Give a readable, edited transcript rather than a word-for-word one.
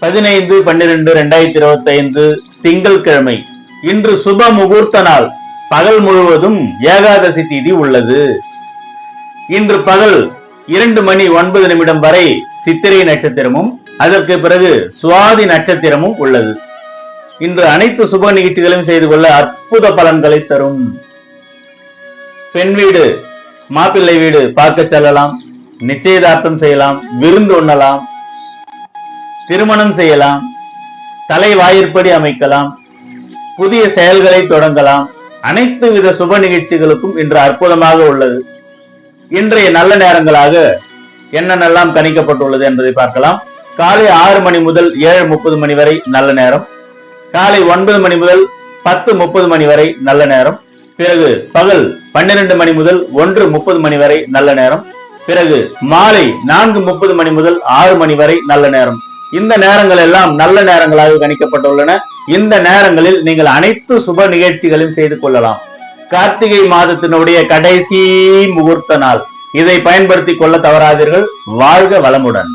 15/12/2025 திங்கட்கிழமை. இன்று சுப முகூர்த்த நாள். பகல் முழுவதும் ஏகாதசி திதி உள்ளது. இன்று பகல் 2:09 வரை சித்திரை நட்சத்திரமும் அதற்கு பிறகு சுவாதி நட்சத்திரமும் உள்ளது. இன்று அனைத்து சுப நிகழ்ச்சிகளையும் செய்து கொள்ள அற்புத பலன்களை தரும். பெண் வீடு மாப்பிள்ளை வீடு பார்க்க செல்லலாம், நிச்சயதார்த்தம் செய்யலாம், விருந்து உண்ணலாம், திருமணம் செய்யலாம், தலை வாயிற்படி அமைக்கலாம், புதிய செயல்களை தொடங்கலாம். அனைத்து வித சுப நிகழ்ச்சிகளுக்கும் இன்று அற்புதமாக உள்ளது. இன்றைய நல்ல நேரங்களாக என்னென்னலாம் கணிக்கப்பட்டுள்ளது என்பதை பார்க்கலாம். காலை 6 மணி முதல் 7:30 மணி வரை நல்ல நேரம். காலை 9 மணி முதல் 10:30 மணி வரை நல்ல நேரம். பிறகு பகல் 12 மணி முதல் 1:30 மணி வரை நல்ல நேரம். பிறகு மாலை 4:30 மணி முதல் 6 மணி வரை நல்ல நேரம். இந்த நேரங்கள் எல்லாம் நல்ல நேரங்களாக கணிக்கப்பட்டுள்ளன. இந்த நேரங்களில் நீங்கள் அனைத்து சுப நிகழ்ச்சிகளையும் செய்து கொள்ளலாம். கார்த்திகை மாதத்தினுடைய கடைசி முகூர்த்த நாள். இதை பயன்படுத்திக் கொள்ள தவறாதீர்கள். வாழ்க வளமுடன்.